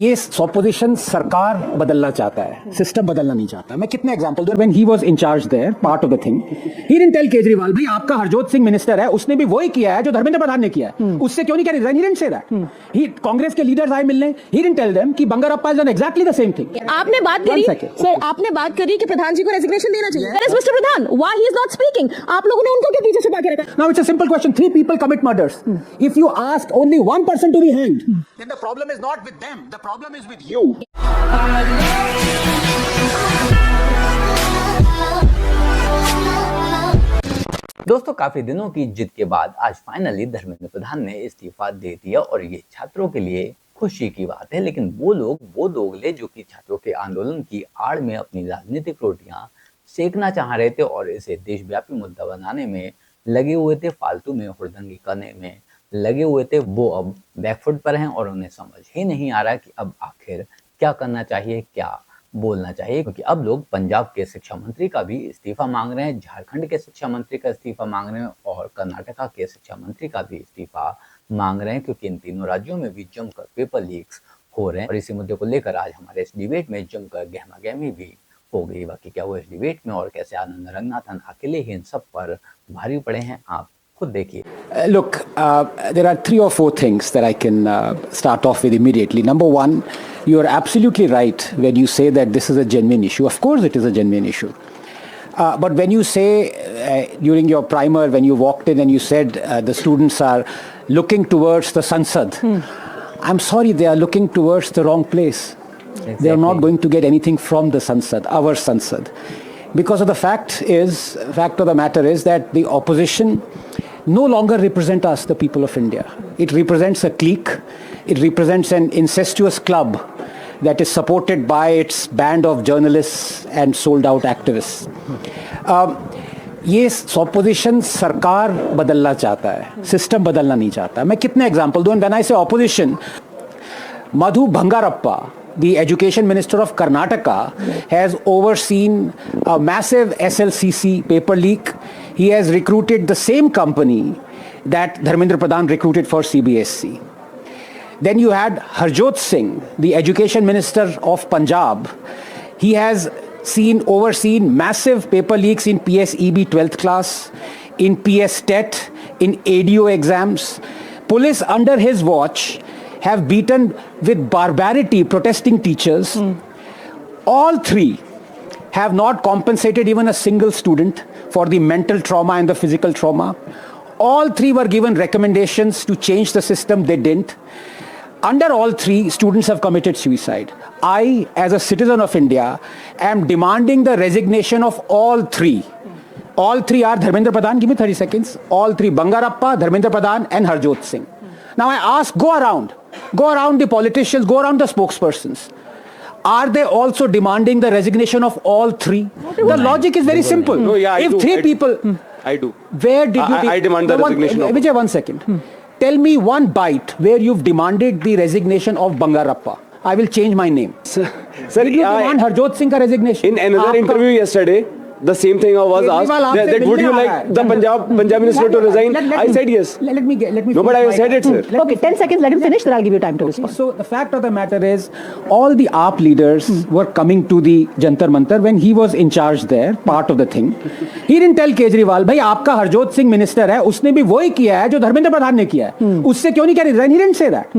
ये ऑपोजिशन सरकार बदलना चाहता है, सिस्टम बदलना नहीं चाहता। मैं कितने एग्जांपल दूं? When he was in charge there, part of the thing, he didn't tell Kejriwal भाई आपका हरजोत सिंह मिनिस्टर है, उसने भी वही किया है जो धर्मेंद्र प्रधान ने किया है, उससे क्यों नहीं कह रहे? He didn't say that. He Congress के लीडर्स आए मिलने, ही डिडंट टेल देम कि Bangarappa has done exactly the same thing. आपने बात करी सर, आपने बात करी कि प्रधान जी को रेजिग्नेशन देना चाहिए। Where is mister Pradhan? Why he is not speaking? आप लोगों ने उनको क्यों पीछे छुपा के रखा? Now it's a simple question, 3 people commit murders. If you ask only one person to be hanged, then the problem is not with them, the problem is with you. दोस्तों, काफी दिनों की जिद के बाद आज फाइनली धर्मेंद्र प्रधान ने इस्तीफा दे दिया और ये छात्रों के लिए खुशी की बात है। लेकिन वो दोगले जो कि छात्रों के आंदोलन की आड़ में अपनी राजनीतिक रोटियां सेकना चाह रहे थे और इसे देशव्यापी मुद्दा बनाने में लगे हुए थे, फालतू में हुड़दंगी करने में लगे हुए थे, वो अब बैकफुट पर हैं और उन्हें समझ ही नहीं आ रहा कि अब आखिर क्या करना चाहिए, क्या बोलना चाहिए। क्योंकि अब लोग पंजाब के शिक्षा मंत्री का भी इस्तीफा मांग रहे हैं, झारखंड के शिक्षा मंत्री का इस्तीफा मांग रहे हैं और कर्नाटका के शिक्षा मंत्री का भी इस्तीफा मांग रहे हैं, क्योंकि इन तीनों राज्यों में भी जमकर पेपर लीक्स हो रहे हैं। और इसी मुद्दे को लेकर आज हमारे इस डिबेट में जमकर गहमा-गहमी भी हो गई। बाकी क्या हुआ इस डिबेट में और कैसे आनंद रंगनाथन अकेले ही इन सब पर भारी पड़े हैं, आप खुद देखिए। Look, there are 3 or 4 things that I can start off with immediately. Number one, you are absolutely right when you say that this is a genuine issue. Of course it is a genuine issue. But when you say during your primer, when you walked in and you said the students are looking towards the Sansad, I'm sorry, they are looking towards the wrong place. Exactly. They are not going to get anything from the Sansad, our Sansad. Because of the fact of the matter is that the opposition no longer represent us, the people of India. It represents a clique. It represents an incestuous club that is supported by its band of journalists and sold out activists. ये opposition सरकार बदलना चाहता है, system बदलना नहीं चाहता। मैं कितने एग्जांपल दूं? When I say opposition, Madhu Bangarappa, the education minister of Karnataka, has overseen a massive SLCC paper leak. He has recruited the same company that Dharmendra Pradhan recruited for CBSE. Then you had Harjot Singh, the education minister of Punjab. He has overseen massive paper leaks in PSEB 12th class, in PS TET, in ADO exams. Police under his watch have beaten with barbarity protesting teachers. All 3 have not compensated even a single student for the mental trauma and the physical trauma. All 3 were given recommendations to change the system, they didn't. Under all 3, students have committed suicide. I, as a citizen of India, am demanding the resignation of all 3. All 3 are Dharmendra Pradhan, give me 30 seconds. All 3, Bangarappa, Dharmendra Pradhan and Harjot Singh. Now I ask, go around the politicians, go around the spokespersons. Are they also demanding the resignation of all 3? The logic is very simple. No, yeah, if 3 people... I do. Where did you... I demand the resignation of... Vijay, 1 second. Tell me one bite where you've demanded the resignation of Bangarappa. I will change my name. Sir, did you demand Harjot Singh ka resignation? In another interview yesterday, the same thing I was asked that would you like the Punjab minister to resign? I said yes. Let me no, but I said it, sir. Okay, 10 seconds, let him finish, then I'll give you time to respond. So the fact of the matter is, all the AAP leaders were coming to the Jantar Mantar when he was in charge there, part of the thing. He didn't tell Kejriwal, भाई आपका Harjot Singh minister है, उसने भी वही किया है जो धर्मेंद्र प्रधान ने किया है, उससे क्यों नहीं कह रहे? He didn't say that.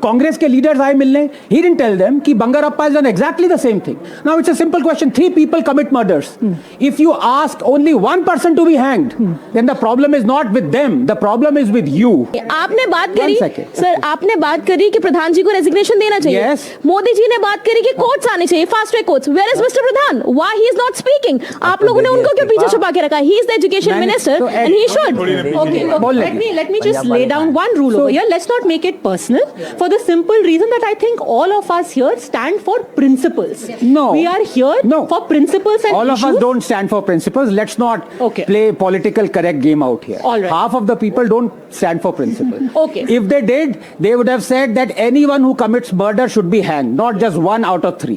Congress के लीडर्स आए मिलने, he didn't tell them कि Bangarappa has done exactly the same thing. Now it's a simple question, 3 people commit murders. If you ask only one person to be hanged, then the problem is not with them, the problem is with you. आपने बात करी sir, आपने बात करी कि प्रधान जी को resignation देना चाहिए। Yes. मोदी जी ने बात करी कि कोर्ट्स आने चाहिए, fast track courts. Where is mister Pradhan? Why he is not speaking? आप लोगों ने उनको क्यों पीछे छुपा के रखा? He is the education minister and he should. Okay, let me just lay down one rule over here. Let's not make it personal, for the simple reason that I think all of us here stand for principles. No. We are here for principles and all issues. of us don't stand for principles. Let's not Okay. play political correct game out here. All right. Half of the people don't stand for principles. Okay. If they did, they would have said that anyone who commits murder should be hanged, not just 1 out of 3.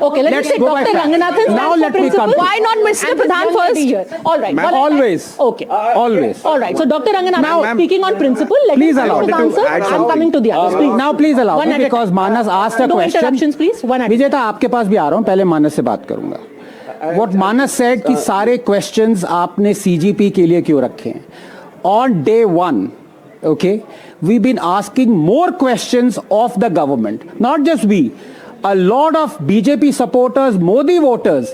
Okay, let me say go by Dr. facts. Ranganathan Now stands let for me come. principle. Why not Mr. And this Pradhan young lady first? here. All right. Ma'am, well, always. Okay. Always. All right. So Dr. Ranganathan Now, is speaking on principle. Let please me allow finish me his to answer. add I'm something. coming to the others. Please. Now please allow One me at a because time. Manas asked a No question. interruptions, please. One at a time. विजेता आपके पास भी आ रहा हूँ, पहले मानस से बात करूंगा. What Manas said कि सारे questions आपने CGP के लिए क्यों रखे हैं? On day 1, okay, we've been asking more questions of the government. Not just we. A lot of BJP supporters, Modi voters,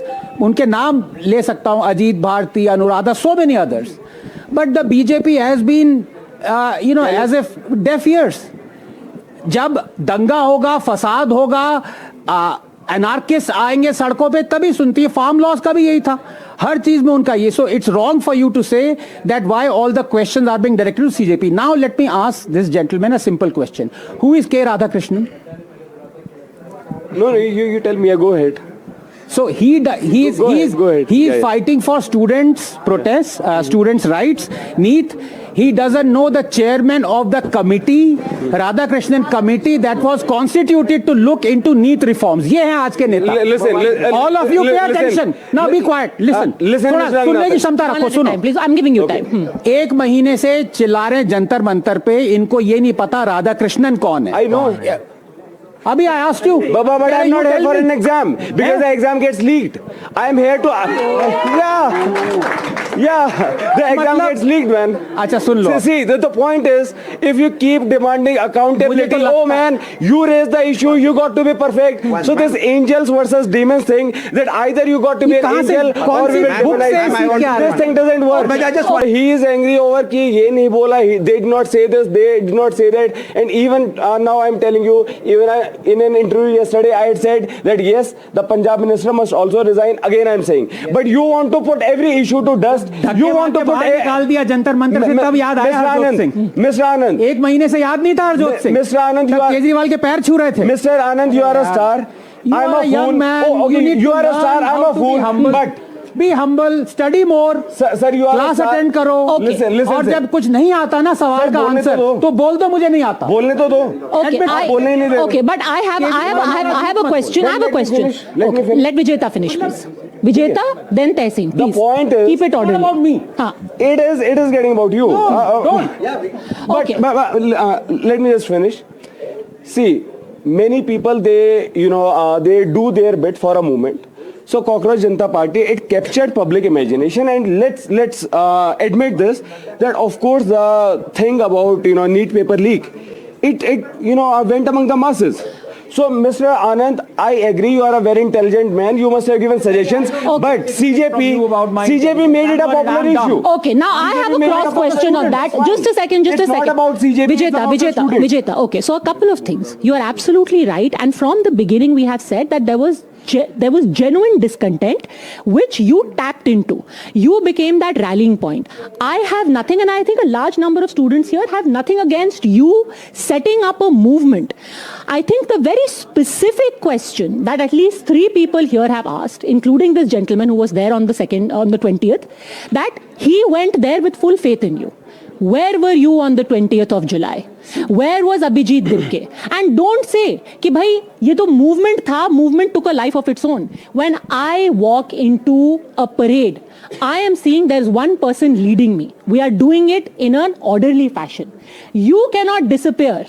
उनके नाम ले सकता हूँ, Ajit Bharti, Anuradha, so many others. But the BJP has been, as if deaf ears. जब दंगा होगा, फसाद होगा, एनार्किस्ट आएंगे सड़कों पे, तभी सुनती है. फार्म लॉस का भी यही था, हर चीज में उनका ये. So it's wrong for you to say that why all the questions are being directed to CJP. Now let me ask this gentleman a simple question. Who is K Radhakrishnan? No, you tell me. Go ahead. So he is Go ahead. Yeah. fighting for students' protests, students' rights. NEET. He doesn't know the chairman of the committee, Radhakrishnan committee, that was constituted to look into NEET reforms. ये हैं आज के नेता. Listen, all of you pay listen. attention. Now be quiet. Listen. Listen, थोड़ा Mr. सुनने की Ranganathan. क्षमता One रखो. at a सुनो. time, please. I'm giving you time. एक महीने से चिल्ला रहे जंतर मंतर पे, इनको ये नहीं पता राधाकृष्णन कौन है. I know. अभी I asked you. But I'm You not here tell for me. an exam because the exam gets leaked. I'm here to. Yeah. The exam मतलब- gets leaked, man. अच्छा सुन लो. See, the point is, if you keep demanding accountability, मुझे तो लगता- oh man, you raise the issue, you got to be perfect. So this angels versus demons thing, that either you got to be ये an कहाँ से- angel कौन or C we will book से demonize. सीख के आ रहा This है? thing doesn't work. He is angry over कि ये नहीं बोला. They did not say this, they did not say that, and even now I'm telling you, even in an interview yesterday, I had said that yes, the Punjab minister must also resign. Again, I'm saying, but you want to put every issue to dust. You want to put बाहर निकाल दिया जंतर मंतर से, तब याद आया Harjot Singh. Mr. Anand, एक महीने से याद नहीं था Harjot Singh. Mr. Anand, you तब are- केजरीवाल के पैर छू रहे थे. Mr. Anand, you are a star. You I'm are a a young fool. man. Oh, okay, need you to are a learn star. I'm how a to be fool. humble. But Be humble, study more. sir, you are a class star. Attend करो. Listen, और sir. जब कुछ नहीं आता ना सवाल Sir, का बोलने तो आंसर, दो. तो बोल दो मुझे नहीं आता. बोलने तो दो. Okay, Admit- I- बोलने ही नहीं दे रहे. okay, but I have a question. I have a question. Let me Okay, finish. let Vijeta finish, please. Vijeta, then Tehseen, The please. point is- Keep it What orderly. about me? हाँ. It is getting about you. Don't. But, Okay. let me just finish. See, many people they do their bit for a moment. So Cockroach Janata Party, it captured public imagination, and let's admit this, that of course the thing about NEET paper leak, it went among the masses. So Mr. Anand, I agree, you are a very intelligent man. You must have given suggestions, but CJP made it a popular issue. Okay, now I have a made it cross up for the question on that. students. Just a second, It's not about CJP, it's about the students. Vijeta. Okay, so a couple of things. You are absolutely right, and from the beginning we have said that there was genuine discontent which you tapped into. You became that rallying point. I have nothing, and I think a large number of students here have nothing against you setting up a movement. I think the very specific question that at least 3 people here have asked, including this gentleman who was there on the 20th, that he went there with full faith in you. Where were you on the 20th of July? Where was Abhijit Dibke? And don't say कि भाई ये तो movement था, movement took a life of its own. When I walk into a parade, I am seeing there's one person leading me. We are doing it in an orderly fashion. You cannot disappear.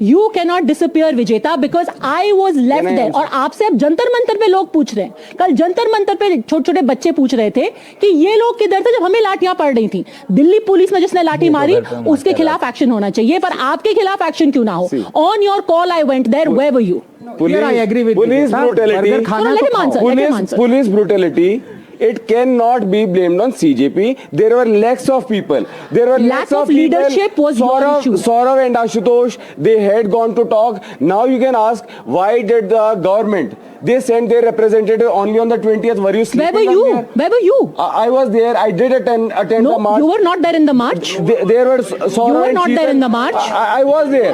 You cannot disappear, Vijeta, because I was left there. और आपसे अब जंतर मंतर पे लोग पूछ रहे हैं. कल जंतर मंतर पे छोटे छोटे बच्चे पूछ रहे थे कि ये लोग किधर थे जब हमें लाठियां पड़ रही थी. दिल्ली पुलिस में जिसने लाठी मारी उसके खिलाफ एक्शन होना चाहिए, पर आपके खिलाफ एक्शन क्यों ना हो? On your call I went there. Where were you? Here I agree with Police you. brutality. Burger खाना No, let तो him answer. खाओ. Let him answer. Police brutality. It cannot be blamed on CJP. There were lakhs of people. There were Lack lakhs of of people. leadership was your issue. Saurav and Ashutosh, they had gone to talk. Now you can ask, why did the government, they sent their representative only on the 20th? Were you sleeping? Where were you? Where were you? I was there. I did attend No, the march. you were not there in the march. There were Saurav You were and not there Sheetal. in the march. I was there.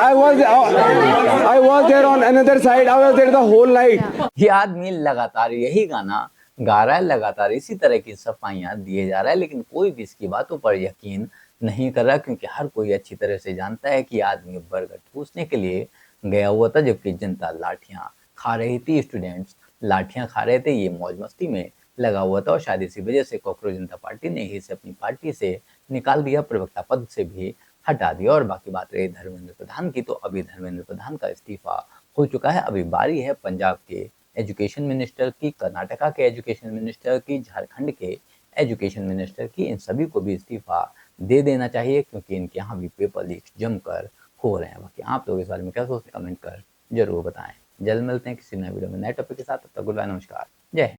I was there on another side. I was there the whole night. ये आदमी लगातार यही गाना गा रहा है, लगातार इसी तरह की सफाइयां दिए जा रहा है, लेकिन कोई भी इसकी बातों पर यकीन नहीं कर रहा, क्योंकि हर कोई अच्छी तरह से जानता है कि आदमी बरगद ठूसने के लिए गया हुआ था, जबकि जनता लाठियां खा रही थी, स्टूडेंट्स लाठियां खा रहे थे। ये मौज मस्ती में लगा हुआ था और शायद इसी वजह से कॉकरोच जनता पार्टी ने इसे अपनी पार्टी से निकाल दिया, प्रवक्ता पद से भी हटा दिया। और बाकी बात रही धर्मेंद्र प्रधान की, तो अभी धर्मेंद्र प्रधान का इस्तीफा हो चुका है। अभी बारी है पंजाब के एजुकेशन मिनिस्टर की, कर्नाटका के एजुकेशन मिनिस्टर की, झारखंड के एजुकेशन मिनिस्टर की। इन सभी को भी इस्तीफा दे देना चाहिए, क्योंकि इनके यहाँ भी पेपर लीक जमकर हो रहे हैं। बाकी आप लोग इस बारे में क्या सोचते हैं, कमेंट कर जरूर बताएं। जल्द मिलते हैं किसी नए वीडियो में नए टॉपिक के साथ। तब तक गुड बाय, नमस्कार, जय हिंद।